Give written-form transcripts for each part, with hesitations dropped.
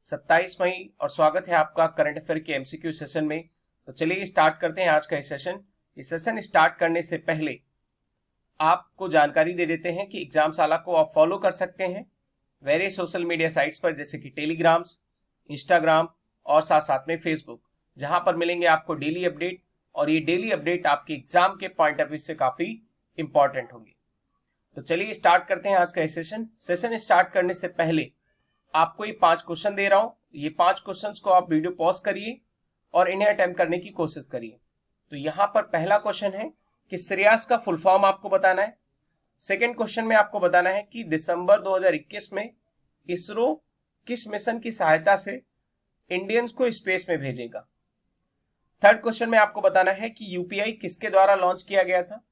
27 मई और स्वागत है आपका करंट अफेयर के एमसीक्यू सेशन में। तो चलिए स्टार्ट करते हैं आज का सेशन। इस सेशन स्टार्ट करने से पहले आपको जानकारी दे देते हैं कि एग्जामशाला को आप फॉलो कर सकते हैं वेरियस सोशल मीडिया साइट्स पर, जैसे कि टेलीग्राम्स, इंस्टाग्राम और साथ साथ में फेसबुक, जहां पर मिलेंगे आपको डेली अपडेट। और ये डेली अपडेट आपके एग्जाम के पॉइंट ऑफ व्यू से काफी इंपॉर्टेंट होंगे। तो चलिए स्टार्ट करते हैं आज का सेशन। सेशन स्टार्ट करने से पहले आपको ये 5 क्वेश्चन दे रहा हूं। ये 5 क्वेश्चंस को आप वीडियो पॉज करिए और इन्हें अटेम्प्ट करने की कोशिश करिए। तो यहां पर पहला क्वेश्चन है कि श्रेयास का फुल फॉर्म आपको बताना है। सेकंड क्वेश्चन में आपको बताना है कि दिसंबर 2021 में इसरो किस मिशन की सहायता से इंडियंस को स्पेस में भेजेगा। थर्ड क्वेश्चन में आपको बताना है कि यूपीआई किसके द्वारा लॉन्च किया गया था।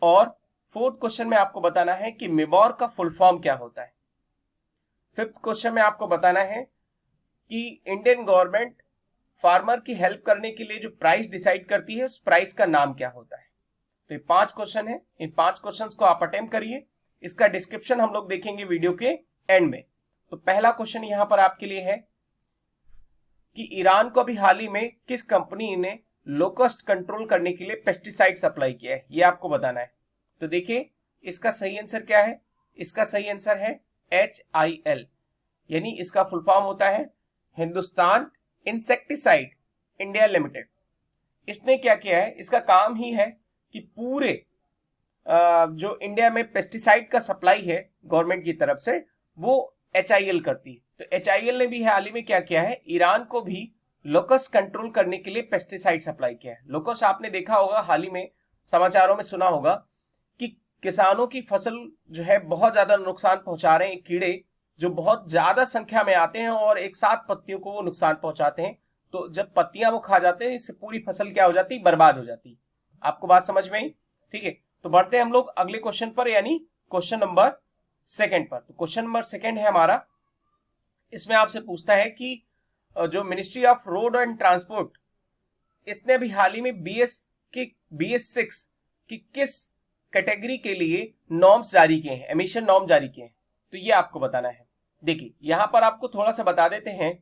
और फोर्थ क्वेश्चन में आपको बताना है कि मिबॉर का फुल फॉर्म क्या होता है। फिफ्थ क्वेश्चन में आपको बताना है कि इंडियन गवर्नमेंट फार्मर की हेल्प करने के लिए जो प्राइस डिसाइड करती है उस प्राइस का नाम क्या होता है। तो ये 5 क्वेश्चन है। इन 5 क्वेश्चंस को आप अटेम्प्ट करिए। इसका डिस्क्रिप्शन हम लोग देखेंगे वीडियो के एंड में। तो पहला क्वेश्चन यहां पर आपके लिए है कि ईरान को अभी हाल ही में किस कंपनी ने लोकस्ट कंट्रोल करने के लिए पेस्टिसाइड सप्लाई किया है, ये आपको बताना है। तो देखिए इसका सही आंसर क्या है। इसका सही आंसर है HIL, यानी इसका फुल फॉर्म होता है हिंदुस्तान इंसेक्टिसाइड इंडिया लिमिटेड। इसने क्या किया है, इसका काम ही है कि पूरे जो इंडिया में पेस्टिसाइड का सप्लाई है गवर्नमेंट की तरफ से वो HIL करती है। तो HIL ने भी हाल ही में क्या किया है, ईरान को भी लोकस्ट कंट्रोल करने के लिए पेस्टिसाइड सप्लाई किया है। लोकस्ट आपने देखा होगा, हाल ही में समाचारों में सुना होगा कि किसानों की फसल जो है बहुत ज्यादा नुकसान पहुंचा रहे हैं कीड़े, जो बहुत ज्यादा संख्या में आते हैं और एक साथ पत्तियों को वो नुकसान पहुंचाते हैं। तो जब पत्तियां वो खा जाते हैं, इससे पूरी फसल क्या हो जाती है, बर्बाद हो जाती है। आपको बात समझ में आई? ठीक है, तो बढ़ते हैं हम लोग अगले क्वेश्चन पर, यानी क्वेश्चन नंबर 2 पर। तो क्वेश्चन नंबर 2 है हमारा। इसमें आपसे पूछता है कि जो ministry of road and transport, इसने अभी हाल ही में BS6 की किस कैटेगरी के लिए नॉर्म्स जारी किए हैं, एमिशन नॉर्म जारी किए हैं। तो ये आपको बताना है। देखिए यहां पर आपको थोड़ा सा बता देते हैं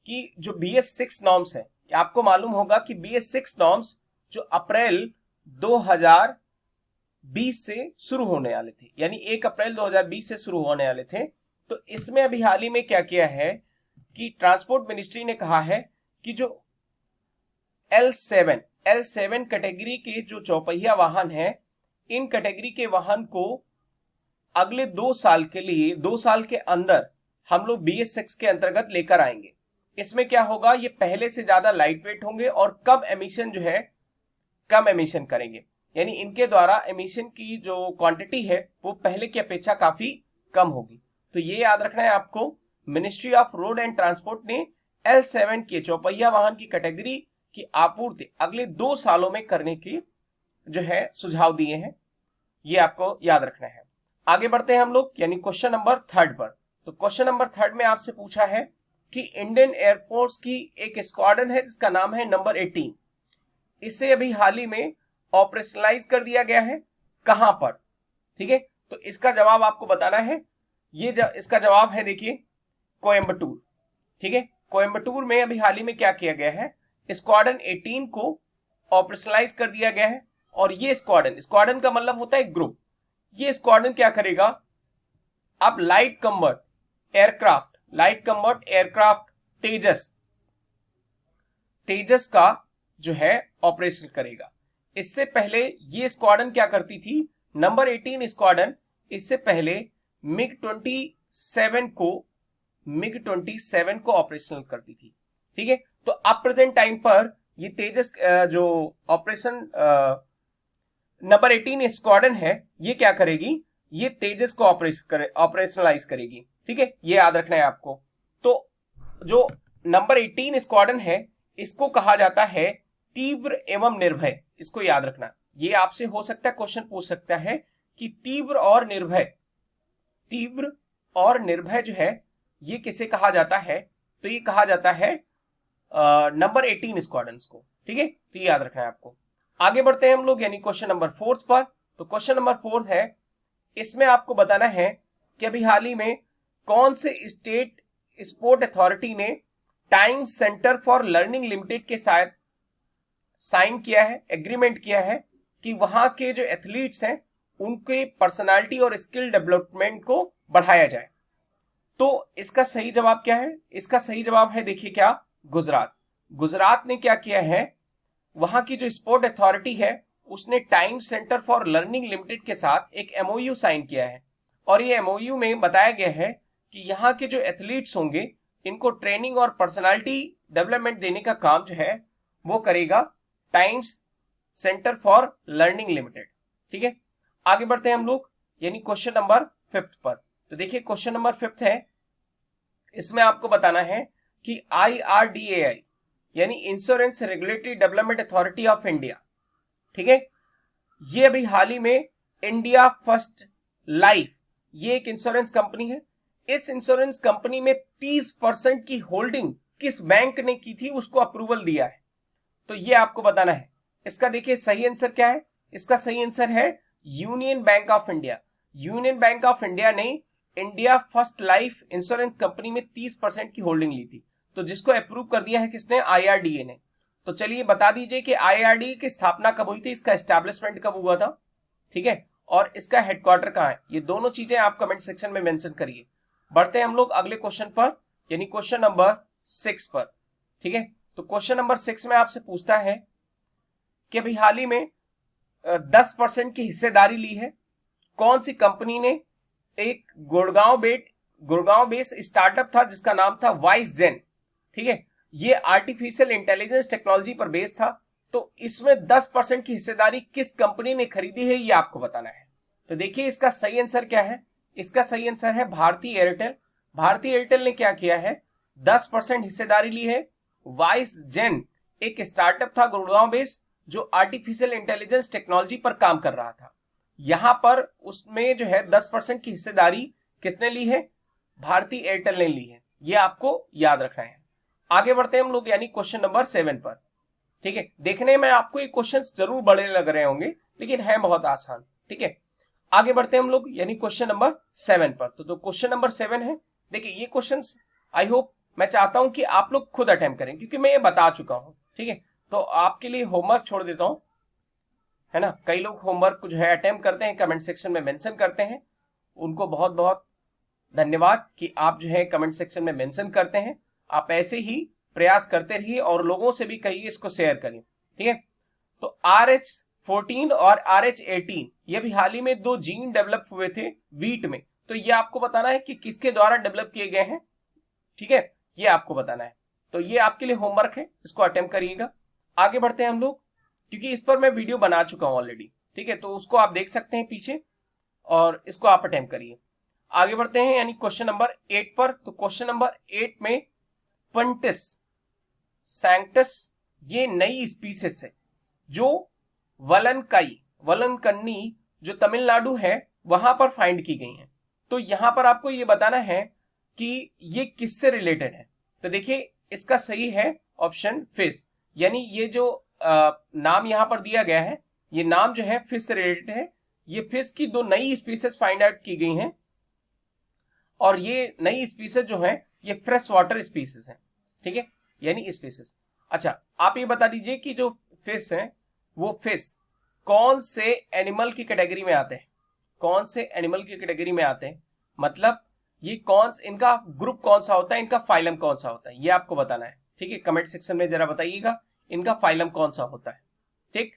कि जो BS6 नॉर्म्स है, आपको मालूम होगा कि BS6 नॉर्म्स जो अप्रैल 2020 से शुरू होने वाले थे, यानी 1 अप्रैल 2020 से शुरू होने वाले थे। तो इसमें अभी हाल ही में क्या किया है कि ट्रांसपोर्ट मिनिस्ट्री ने कहा है कि जो L7 कैटेगरी के जो चौपहिया वाहन है, इन कैटेगरी के वाहन को अगले 2 साल के लिए, 2 साल के अंदर हम लोग BS6 के अंतर्गत लेकर आएंगे। इसमें क्या होगा, ये पहले से ज्यादा लाइट वेट होंगे और कम एमिशन जो है, कम एमिशन करेंगे। यानी इनके द्वारा एमिशन की जो क्वांटिटी है वो पहले की अपेक्षा काफी कम होगी। तो ये याद रखना है आपको। Ministry of road and transport ने L7 के चौपहिया वाहन की कैटेगरी की आपूर्ति अगले 2 सालों में करने की जो है सुझाव दिए हैं। ये आपको याद रखना है। आगे बढ़ते हैं हम लोग, यानी क्वेश्चन नंबर 3 पर। तो क्वेश्चन नंबर 3 में आपसे पूछा है कि इंडियन एयरफोर्स की एक स्क्वाड्रन है जिसका नाम है नंबर 18। इसे अभी हाल ही में ऑपरेशनलाइज कर दिया गया है। कहां पर? ठीक है, तो इसका जवाब आपको बताना है। इसका जवाब है, देखिए, कोयम्बटूर। ठीक है, कोयम्बटूर में अभी हाल ही में क्या किया गया है, स्क्वाड्रन 18 को ऑपरेशनलाइज कर दिया गया है। और ये स्क्वाड्रन का मतलब होता है ग्रुप। ये स्क्वाड्रन क्या करेगा, अब लाइट कम्बर्ट एयरक्राफ्ट तेजस का जो है ऑपरेशन करेगा। इससे पहले ये स्क्वाड्रन क्या करती थी, नंबर 18 स्क्वाड्रन इससे पहले MiG-27 को ऑपरेशनल करती थी। ठीक है, तो अब प्रेजेंट टाइम पर ये तेजस जो ऑपरेशन नंबर 18 स्क्वाड्रन है, ये क्या करेगी, ये तेजस को ऑपरेशनलाइज करेगी। ठीक है, ये याद रखना है आपको। तो जो नंबर 18 स्क्वाड्रन है, इसको कहा जाता है तीव्र एवं निर्भय। इसको याद रखना। ये आपसे हो सकता है क्वेश्चन पूछ सकता है कि तीव्र और निर्भय जो है ये किसे कहा जाता है। तो ये कहा जाता है नंबर 18 स्क्वाड्रन को। ठीक है, तो ये याद रखना है आपको। आगे बढ़ते हैं हम लोग, यानी क्वेश्चन नंबर 4 पर। तो क्वेश्चन नंबर 4 है, इसमें आपको बताना है कि अभी हाल ही में कौन से स्टेट स्पोर्ट अथॉरिटी ने time centre for learning limited के साथ साइन किया है, एग्रीमेंट किया है कि वहां के जो एथलीट्स हैं उनके पर्सनालिटी और स्किल डेवलपमेंट को बढ़ाया जाए। तो इसका सही जवाब क्या है? इसका सही जवाब है, देखिए क्या, गुजरात। गुजरात ने क्या किया है, वहां की जो स्पोर्ट अथॉरिटी है उसने time centre for learning limited के साथ एक एमओयू साइन किया है और ये एमओयू में बताया गया है कि यहाँ के जो एथलीट्स होंगे इनको ट्रेनिंग और पर्सनालिटी डेवलपमेंट देने का काम जो है वो करेगा times centre for learning limited. ठीक है, आगे बढ़ते हैं हम लोग, यानी क्वेश्चन नंबर 5 पर। तो देखिए क्वेश्चन नंबर 5 है, इसमें आपको बताना है कि IRDAI यानी insurance regulatory development authority of India, ठीक है, ये अभी हाल ही में इंडिया फर्स्ट लाइफ, ये एक इंश्योरेंस कंपनी है। इस इंश्योरेंस कंपनी में 30% की होल्डिंग किस बैंक ने की थी उसको अप्रूवल दिया है, तो ये आपको बताना है। इसका देखिए सही आंसर क्या है, इसका सही आंसर है union bank of India. Union bank of India ने India first life insurance company में 30% की होल्डिंग ली थी, तो जिसको अप्रूव कर दिया है किसने? IRDA ने। तो चलिए बता दीजिए कि IRDA की स्थापना कब हुई थी, इसका एस्टैब्लिशमेंट कब हुआ था, ठीक है, और इसका हेडक्वार्टर कहां है, ये दोनों चीजें आप कमेंट सेक्शन में मेंशन करिए। बढ़ते हैं हम लोग अगले क्वेश्चन पर, यानी क्वेश्चन नंबर 6 पर। ठीक है, तो क्वेश्चन नंबर 6 में आपसे पूछता है कि अभी हाल ही में 10% की हिस्सेदारी ली है, कौन सी कंपनी ने? एक गुड़गांव बेस्ड स्टार्टअप था जिसका नाम था वाइसजेन। ठीक है, ये आर्टिफिशियल इंटेलिजेंस टेक्नोलॉजी पर बेस्ड था। तो इसमें 10% की हिस्सेदारी किस कंपनी ने खरीदी है ये आपको बताना है। तो देखिए इसका सही आंसर क्या है, इसका सही आंसर है भारती एयरटेल। भारती एयरटेल ने क्या किया है, 10% हिस्सेदारी ली है। वाइसजेन एक स्टार्टअप था गुड़गांव बेस्ड जो आर्टिफिशियल इंटेलिजेंस टेक्नोलॉजी पर काम कर रहा था। यहां पर उसमें जो है 10% की हिस्सेदारी किसने ली है? भारती एयरटेल ने ली है, ये आपको याद रखना है। आगे बढ़ते हैं हम लोग, यानी क्वेश्चन नंबर 7 पर। ठीक है, देखने में आपको ये क्वेश्चंस जरूर बड़े लग रहे होंगे लेकिन है बहुत आसान। ठीक है, आगे बढ़ते हैं हम लोग, यानी क्वेश्चन नंबर 7 पर। तो क्वेश्चन नंबर 7 है, देखिए ये क्वेश्चंस आई होप, मैं चाहता हूं कि आप लोग खुद अटेम्प्ट करें क्योंकि मैं ये बता चुका हूं। ठीक है, तो आपके लिए होमवर्क छोड़ देता हूं, है ना। कई लोग होमवर्क जो है अटेम्प्ट करते हैं, कमेंट सेक्शन में मेंशन करते हैं, उनको बहुत बहुत धन्यवाद कि आप जो है कमेंट सेक्शन में मेंशन करते हैं। आप ऐसे ही प्रयास करते रहिए और लोगों से भी कहिए, इसको शेयर करें। ठीक है, तो RH14 और RH18 ये भी हाल ही में 2 जीन डेवलप हुए थे वीट में, तो ये आपको बताना है कि किसके द्वारा डेवलप किए गए हैं। ठीक है, ये आपको बताना है, तो ये आपके लिए होमवर्क है, इसको अटेम्प्ट करिएगा। आगे बढ़ते हैं हम लोग, क्योंकि इस पर मैं वीडियो बना चुका हूं ऑलरेडी। ठीक है, तो उसको आप देख सकते हैं पीछे और इसको आप अटेम्प्ट करिए। आगे बढ़ते हैं यानी क्वेश्चन नंबर 8 पर। तो क्वेश्चन नंबर 8 में पंटिस सैंक्टस ये नई स्पीसीज है जो वलनकन्नी जो तमिलनाडु है वहां पर फाइंड की गई है। तो यहां पर आपको ये बताना है कि ये किससे रिलेटेड है। तो देखिए इसका सही है ऑप्शन फिश, यानी ये जो नाम यहां पर दिया गया है ये नाम जो है फिश से रिलेटेड है। ये फिश की 2 नई स्पीसीज फाइंड आउट की गई हैं और ये नई स्पीसीज जो है ये फ्रेश वाटर स्पीसीज है। ठीक है, यानी स्पीसीज। अच्छा, आप ये बता दीजिए कि जो फिश है वो फिश कौन से एनिमल की कैटेगरी में आते हैं, कौन से एनिमल की कैटेगरी में आते हैं, मतलब ये इनका ग्रुप कौन सा होता है, इनका फाइलम कौन सा होता है, ये आपको बताना है। ठीक है, कमेंट सेक्शन में जरा बताइएगा इनका फाइलम कौन सा होता है। ठीक,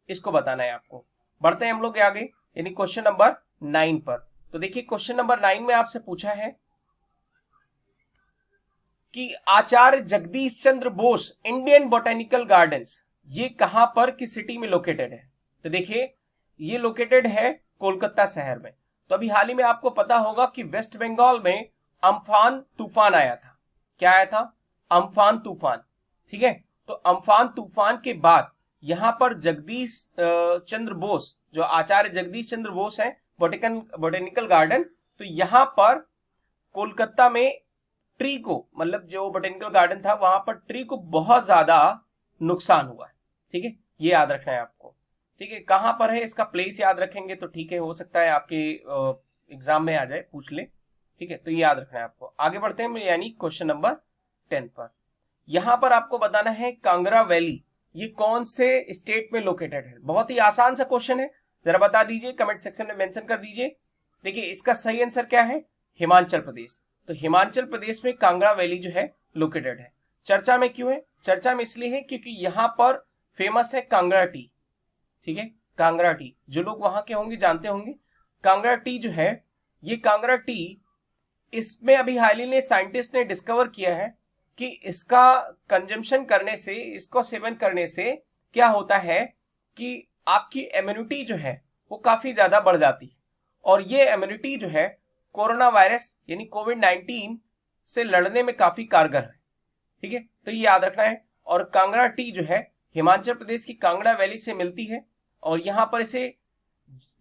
इसको बताना है आपको। बढ़ते हैं हम लोग आगे, यानी क्वेश्चन नंबर 9 पर। तो देखिए क्वेश्चन नंबर 9 में आपसे पूछा है कि आचार्य Jagdish Chandra Bose Indian botanical gardens ये कहां पर, किस सिटी में लोकेटेड है। तो देखिए ये लोकेटेड है कोलकाता शहर में। तो अभी हाल ही में आपको पता होगा कि वेस्ट बंगाल में अम्फान तूफान आया था। क्या आया था? अम्फान तूफान। ठीक है, तो अम्फान तूफान के बाद यहां पर जगदीश चंद्र बोस, जो आचार्य जगदीश चंद्र बोस है बोटेनिकल गार्डन, तो यहां पर कोलकाता में ट्री को, मतलब जो बोटेनिकल गार्डन था वहां पर ट्री को बहुत ज्यादा नुकसान हुआ है। ठीक है, ये याद रखना है आपको। ठीक है, कहां पर है इसका प्लेस याद रखेंगे तो ठीक है, हो सकता है आपके एग्जाम में आ जाए, पूछ ले। ठीक है, तो ये याद रखना है आपको। आगे बढ़ते हैं यानी क्वेश्चन नंबर 10 पर। यहां पर आपको बताना है कांगड़ा वैली ये कौन से स्टेट में लोकेटेड है। बहुत ही आसान सा क्वेश्चन है, जरा बता दीजिए, कमेंट सेक्शन में मेंशन कर दीजिए। देखिए इसका सही आंसर क्या है, हिमाचल प्रदेश। तो हिमाचल प्रदेश में कांगड़ा वैली जो है लोकेटेड है। चर्चा में क्यों है, चर्चा में इसलिए है क्योंकि यहां पर फेमस है कांगड़ा टी। ठीक है, कांगड़ा टी जो लोग वहां के होंगे जानते होंगे। कांगड़ा टी जो है, ये कांगड़ा टी, इसमें अभी हाल ही में साइंटिस्ट ने डिस्कवर किया है कि इसका कंजम्पशन करने से, इसको सेवन करने से क्या होता है कि आपकी इम्यूनिटी जो है वो काफी ज्यादा बढ़ जाती है, और ये इम्यूनिटी जो है कोरोना वायरस यानी कोविड-19 से लड़ने में काफी कारगर है। ठीक है, तो ये याद रखना है। और कांगड़ा टी जो है हिमाचल प्रदेश की कांगड़ा वैली से मिलती है, और यहां पर इसे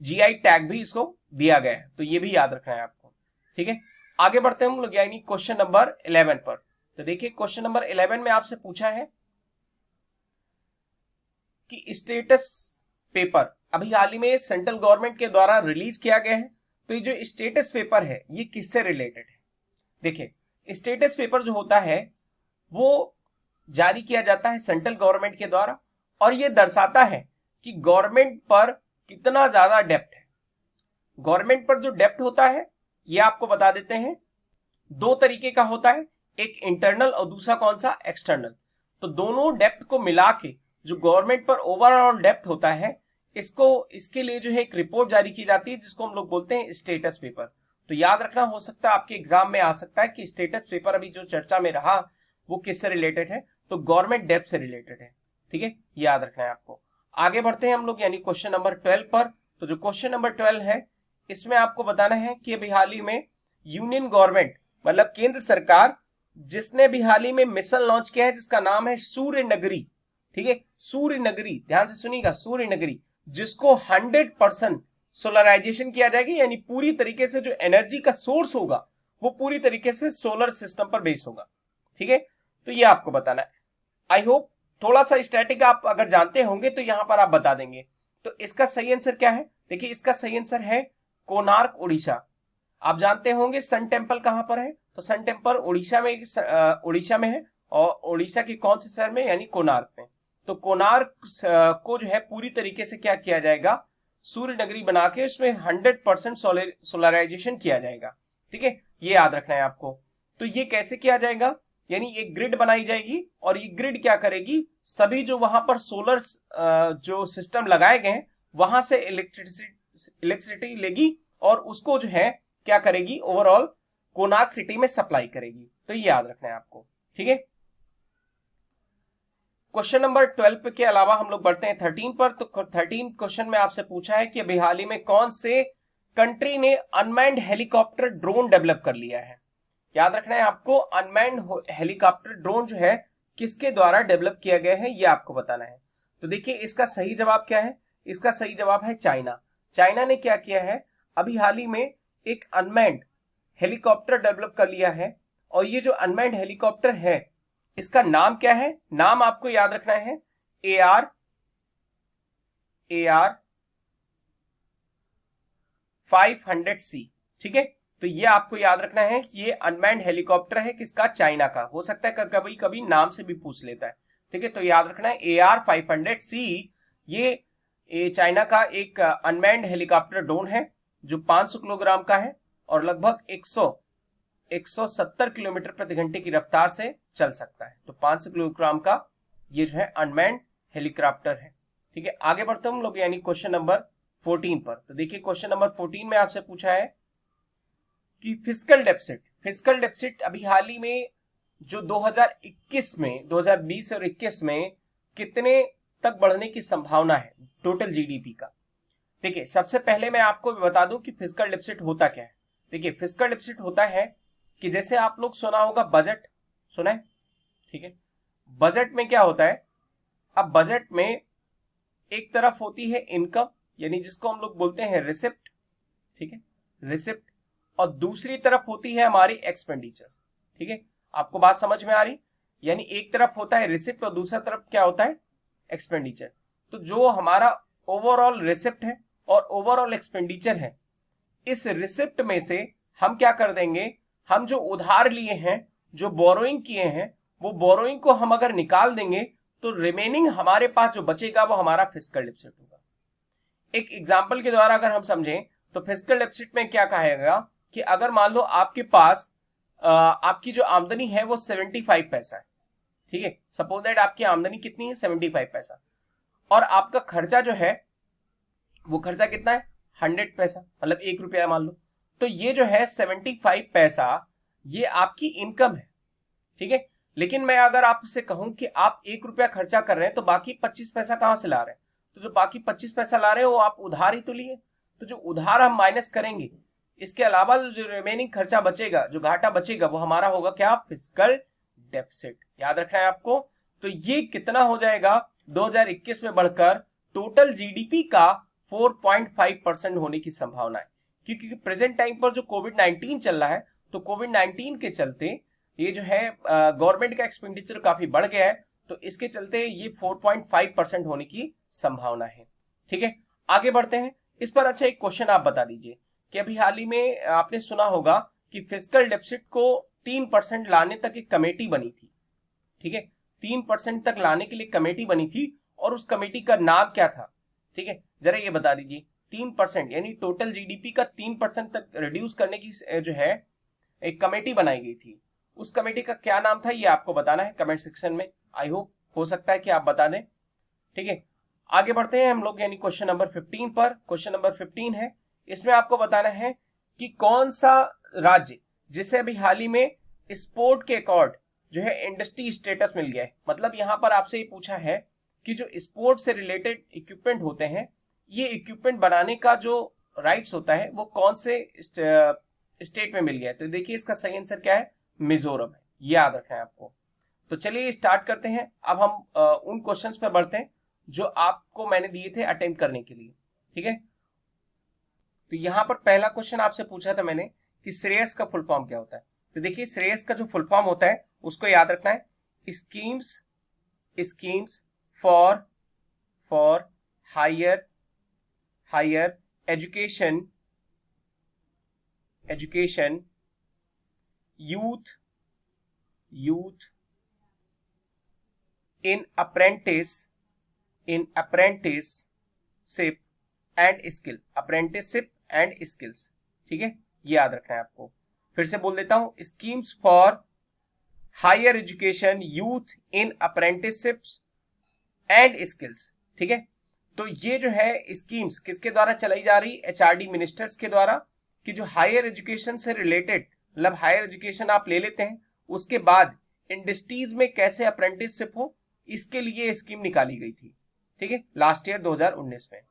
जीआई टैग भी इसको दिया गया है, तो ये भी याद रखना है आपको। ठीक है, आगे बढ़ते हैं हम लोग यानी क्वेश्चन नंबर 11 पर। तो देखिए क्वेश्चन नंबर 11 में आपसे पूछा है कि स्टेटस पेपर अभी हाल ही में सेंट्रल गवर्नमेंट के द्वारा रिलीज किया गया है, तो ये जो स्टेटस पेपर है ये किससे रिलेटेड है। देखिए स्टेटस पेपर जो होता है वो जारी किया जाता है सेंट्रल गवर्नमेंट के द्वारा, और ये दर्शाता है कि गवर्नमेंट पर कितना ज्यादा डेप्ट है। गवर्नमेंट पर जो डेप्ट होता है ये आपको बता देते हैं, दो तरीके का होता है, एक इंटरनल और दूसरा कौन सा, एक्सटर्नल। तो दोनों डेप्ट को मिला के जो गवर्नमेंट पर ओवरऑल डेप्ट होता है, इसके लिए जो है एक रिपोर्ट जारी की जाती है जिसको हम लोग बोलते हैं स्टेटस पेपर। तो याद रखना, हो सकता है आपके एग्जाम में आ सकता है कि स्टेटस पेपर अभी जो चर्चा में रहा वो किससे रिलेटेड है, तो गवर्नमेंट डेप्ट से रिलेटेड है। ठीक है, याद रखना है आपको। आगे बढ़ते हैं हम लोग यानी क्वेश्चन नंबर 12 पर। तो जो क्वेश्चन नंबर 12 है इसमें आपको बताना है कि अभी हाल ही में यूनियन गवर्नमेंट मतलब केंद्र सरकार जिसने भी हाल ही में मिशन लॉन्च किया है जिसका नाम है सूर्य नगरी। ठीक है, सूर्य नगरी, ध्यान से सुनिएगा, सूर्य नगरी, जिसको 100% सोलराइजेशन किया जाएगा, यानी पूरी तरीके से जो एनर्जी का सोर्स होगा वो पूरी तरीके से सोलर सिस्टम पर बेस होगा। ठीक है, तो ये आपको बताना है। आई होप थोड़ा सा स्टैटिक आप अगर जानते होंगे तो यहां पर आप बता देंगे। तो इसका सही आंसर क्या है, देखिए इसका सही आंसर है कोणार्क उड़ीसा। आप जानते होंगे सन टेम्पल कहां पर है, तो सन टेम्पल उड़ीसा में है, और उड़ीसा के कौन से शहर में, यानी कोणार्क में। तो कोणार्क को जो है पूरी तरीके से क्या किया जाएगा, सूर्य नगरी बना के उसमें 100% सोलराइजेशन किया जाएगा। ठीक है, ये याद रखना है आपको। तो ये कैसे किया जाएगा, यानी एक ग्रिड बनाई जाएगी, और ये ग्रिड क्या करेगी, सभी जो वहां पर सोलर जो सिस्टम लगाए गए हैं वहां से इलेक्ट्रिसिटी लेगी, और उसको जो है क्या करेगी, ओवरऑल कोणार्क सिटी में सप्लाई करेगी। तो ये याद रखना है आपको। ठीक है, क्वेश्चन नंबर 12 के अलावा हम लोग बढ़ते हैं 13 पर। तो 13 क्वेश्चन में आपसे पूछा है कि अभी हाल ही में कौन से कंट्री ने अनमैन्ड हेलीकॉप्टर ड्रोन डेवलप कर लिया है। याद रखना है आपको, अनमैन्ड हेलीकॉप्टर ड्रोन जो है किसके द्वारा डेवलप किया गया है ये आपको बताना है। तो देखिए इसका सही जवाब क्या है, इसका सही जवाब है चाइना। चाइना ने क्या किया है, अभी हाल ही में एक अनमैन्ड हेलीकॉप्टर डेवलप कर लिया है, और ये जो अनमैन्ड हेलीकॉप्टर है इसका नाम क्या है, नाम आपको याद रखना है AR-500C। ठीक है, तो ये आपको याद रखना है कि ये अनमैन्ड हेलीकॉप्टर है किसका, चाइना का। हो सकता है कभी कभी नाम से भी पूछ लेता है। ठीक है, तो याद रखना है AR-500C ये चाइना का एक अनमैन्ड हेलीकॉप्टर ड्रोन है जो 500 किलोग्राम का है, और लगभग 170 किलोमीटर प्रति घंटे की रफ्तार से चल सकता है। तो 500 किलोग्राम का ये जो है अनमैन्ड हेलीकॉप्टर है। ठीक है, आगे बढ़ते हम लोग यानी क्वेश्चन नंबर 14 पर। तो देखिए क्वेश्चन नंबर 14 में आपसे पूछा है कि फिस्कल डेफिसिट अभी हाल ही में जो 2021 में 2020 और 21 में कितने तक बढ़ने की संभावना है टोटल जीडीपी का। देखिए सबसे पहले मैं आपको बता दूं कि फिस्कल डेफिसिट होता क्या है। देखिए फिस्कल डेफिसिट होता है कि जैसे आप लोग सुना होगा बजट, सुना है, ठीक है। बजट में क्या होता है, अब बजट में एक तरफ होती है इनकम यानी जिसको हम लोग बोलते हैं रिसिप्ट, ठीक है, रिसिप्ट, और दूसरी तरफ होती है हमारी एक्सपेंडिचर। ठीक है, आपको बात समझ में आ रही, यानी एक तरफ होता है रिसिप्ट और दूसरा तरफ क्या होता है, एक्सपेंडिचर। तो जो हमारा ओवरऑल रिसिप्ट है और ओवरऑल एक्सपेंडिचर है, इस रिसिप्ट में से हम क्या कर देंगे, हम जो उधार लिए हैं, जो बोरोइंग किए हैं, वो बोरोइंग को हम अगर निकाल देंगे तो रिमेनिंग हमारे पास जो बचेगा वो हमारा फिस्कल डेफिसिट होगा। एक एग्जांपल के द्वारा अगर हम समझें तो फिस्कल डेफिसिट में क्या कहेगा कि अगर मान लो आपके पास आपकी जो आमदनी है वो 75 पैसा है, ठीक है, सपोज दैट आपकी आमदनी कितनी है 75 पैसा, और आपका खर्चा जो है वो खर्चा कितना है 100 पैसा, मतलब 1 रुपया मान लो, तो ये जो है 75 पैसा ये आपकी इनकम है, ठीक है। लेकिन मैं अगर आपसे कहूं कि आप 1 रुपया खर्चा कर रहे हैं तो बाकी 25 पैसा कहां से ला रहे हैं, तो जो बाकी 25 पैसा ला रहे हो वो आप उधार ही तो लिए, तो जो उधार हम माइनस करेंगे, इसके अलावा जो रिमेनिंग खर्चा बचेगा, जो घाटा बचेगा, वो हमारा होगा क्या, फिस्कल डेफिसिट। याद रखना है आपको। तो ये कितना हो जाएगा 2021 में बढ़कर टोटल जीडीपी का 4.5% होने की संभावना है, क्योंकि प्रेजेंट टाइम पर जो कोविड-19 चल रहा है, तो कोविड-19 के चलते ये जो है गवर्नमेंट का एक्सपेंडिचर काफी बढ़ गया है, तो इसके चलते ये 4.5% होने की संभावना है, ठीक है। आगे बढ़ते हैं इस पर। अच्छा, एक क्वेश्चन आप बता दीजिए कि अभी हाल ही में आपने सुना होगा कि फिस्कल डेफिसिट को 3% लाने तक एक कमेटी बनी थी, ठीक है, 3% तक लाने के लिए कमेटी बनी थी, और उस कमेटी का नाम क्या था, ठीक है, जरा ये बता दीजिए। 3% यानी टोटल जीडीपी का 3% तक रिड्यूस करने की जो है एक कमेटी बनाई गई थी, उस कमेटी का क्या नाम था ये आपको बताना है कमेंट सेक्शन में। आई होप हो सकता है कि आप बता दें, ठीक है। आगे बढ़ते हैं हम लोग यानी क्वेश्चन नंबर 15 पर। क्वेश्चन नंबर 15 है, इसमें आपको बताना है कि कौन सा राज्य जिसे अभी हाल ही में स्पोर्ट के अकॉर्ड जो है इंडस्ट्री स्टेटस मिल गया है, मतलब यहां पर आपसे ये पूछा है कि जो स्पोर्ट से रिलेटेड इक्विपमेंट होते हैं, ये इक्विपमेंट बनाने का जो राइट्स होता है वो कौन से स्टेट में मिल गया है, तो देखिए इसका सही आंसर क्या है, मिजोरम है, याद रखना है आपको। तो चलिए स्टार्ट करते हैं। अब हम उन क्वेश्चंस पे बढ़ते हैं जो आपको मैंने दिए थे अटेम्प्ट करने के लिए, ठीक है। तो यहां पर पहला क्वेश्चन आपसे पूछा था मैंने कि श्रेयस का फुल फॉर्म क्या होता है, तो देखिए श्रेयस का जो फुल फॉर्म होता है उसको याद रखना है, schemes schemes for higher education youth in apprenticeship and skills, ठीक है, ये याद रखना है आपको। फिर से बोल देता हूं, schemes for higher education youth in apprenticeships and skills, ठीक है। तो ये जो है स्कीम्स किसके द्वारा चलाई जा रही, एचआरडी मिनिस्टर्स के द्वारा, कि जो हायर एजुकेशन से रिलेटेड, मतलब हायर एजुकेशन आप ले लेते हैं, उसके बाद इंडस्ट्रीज में कैसे अप्रेंटिसशिप हो, इसके लिए स्कीम निकाली गई थी, ठीक है, लास्ट ईयर 2019 में।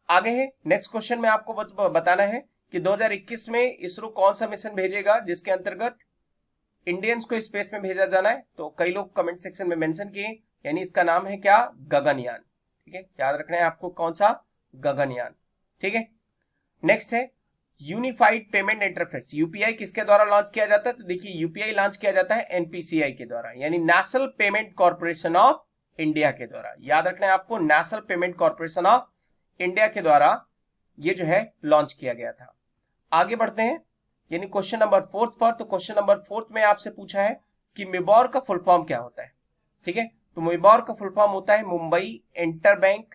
आगे है नेक्स्ट क्वेश्चन में आपको बताना है कि 2021 में इसरो कौन सा मिशन भेजेगा जिसके अंतर्गत इंडियंस को स्पेस में भेजा जाना है, तो कई लोग कमेंट सेक्शन में मेंशन किए, यानी इसका नाम है क्या, गगनयान, ठीक है, याद रखना है आपको कौन सा, गगनयान, ठीक है। नेक्स्ट है यूनिफाइड पेमेंट इंटरफेस, यूपीआई किसके द्वारा लॉन्च किया जाता है, तो देखिए यूपीआई लॉन्च किया जाता है एनपीसीआई के द्वारा, यानी national payment corporation of India के द्वारा, याद रखना है आपको, national payment corporation of India के द्वारा ये जो है लॉन्च किया गया था। आगे बढ़ते हैं यानी क्वेश्चन नंबर 4 पर। तो क्वेश्चन नंबर 4 में आपसे पूछा है कि मिबॉर का फुल फॉर्म क्या होता है, ठीक है, तो मिबॉर का फुल फॉर्म होता है Mumbai interbank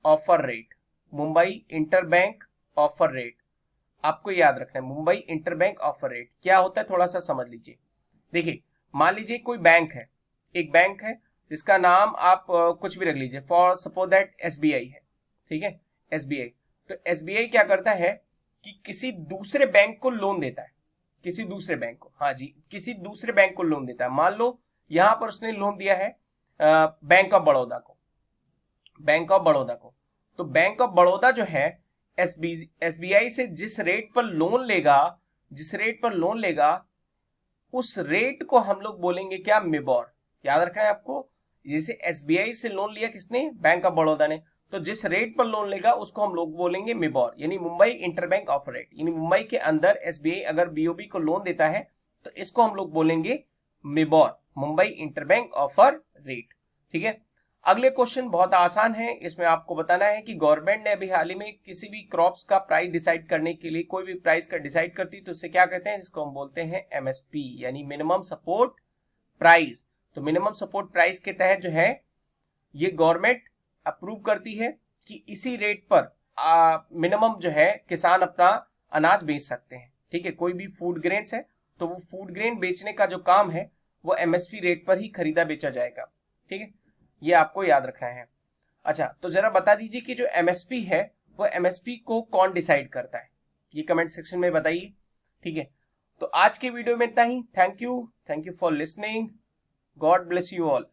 offer rate, Mumbai interbank offer rate, आपको याद रखना है मुंबई इंटरबैंक ऑफर रेट क्या होता है, थोड़ा सा समझ लीजिए। देखिए मान लीजिए कोई बैंक है, एक बैंक है जिसका नाम आप कुछ भी रख लीजिए, फॉर सपोज दैट एसबीआई है, ठीक है, एसबीआई। तो एसबीआई क्या करता है कि किसी दूसरे बैंक को लोन देता है, किसी दूसरे बैंक को, हाँ जी, किसी दूसरे बैंक को लोन देता है। मान लो यहां पर उसने लोन दिया है बैंक ऑफ बड़ौदा को, तो बैंक ऑफ बड़ौदा जो है एसबीआई से जिस रेट पर लोन लेगा उस रेट को हम लोग बोलेंगे क्या, मिबॉर, याद रखना है आपको। जैसे एसबीआई से लोन लिया किसने, बैंक ऑफ बड़ौदा ने, तो जिस रेट पर लोन लेगा उसको हम लोग बोलेंगे मिबॉर, यानी मुंबई इंटरबैंक ऑफर रेट, यानी मुंबई के अंदर एसबीआई अगर बीओबी को लोन देता है तो इसको हम लोग बोलेंगे मिबॉर, मुंबई इंटरबैंक ऑफर रेट, ठीक है। अगले क्वेश्चन बहुत आसान है। इसमें आपको बताना है कि गवर्नमेंट ने अभी हाल ही में किसी भी क्रॉप्स का प्राइस डिसाइड करने के लिए कोई भी प्राइस का डिसाइड करती है तो उसे क्या कहते हैं, जिसको हम बोलते हैं एमएसपी यानी मिनिमम सपोर्ट प्राइस। तो मिनिमम सपोर्ट प्राइस के तहत जो है ये गवर्नमेंट अप्रूव करती है कि इसी रेट पर मिनिमम जो है किसान अपना अनाज बेच सकते हैं। ठीक है, कोई भी फूड ग्रेन्स है तो वो फूड ग्रेन बेचने का जो काम है वो एमएसपी रेट पर ही खरीदा बेचा जाएगा। ठीक है, ये आपको याद रखना है। अच्छा, तो जरा बता दीजिए कि जो एमएसपी है वो एमएसपी को कौन डिसाइड करता है, ये कमेंट सेक्शन में बताइए। ठीक है, तो आज के वीडियो में इतना ही। Thank you for listening. God bless you all.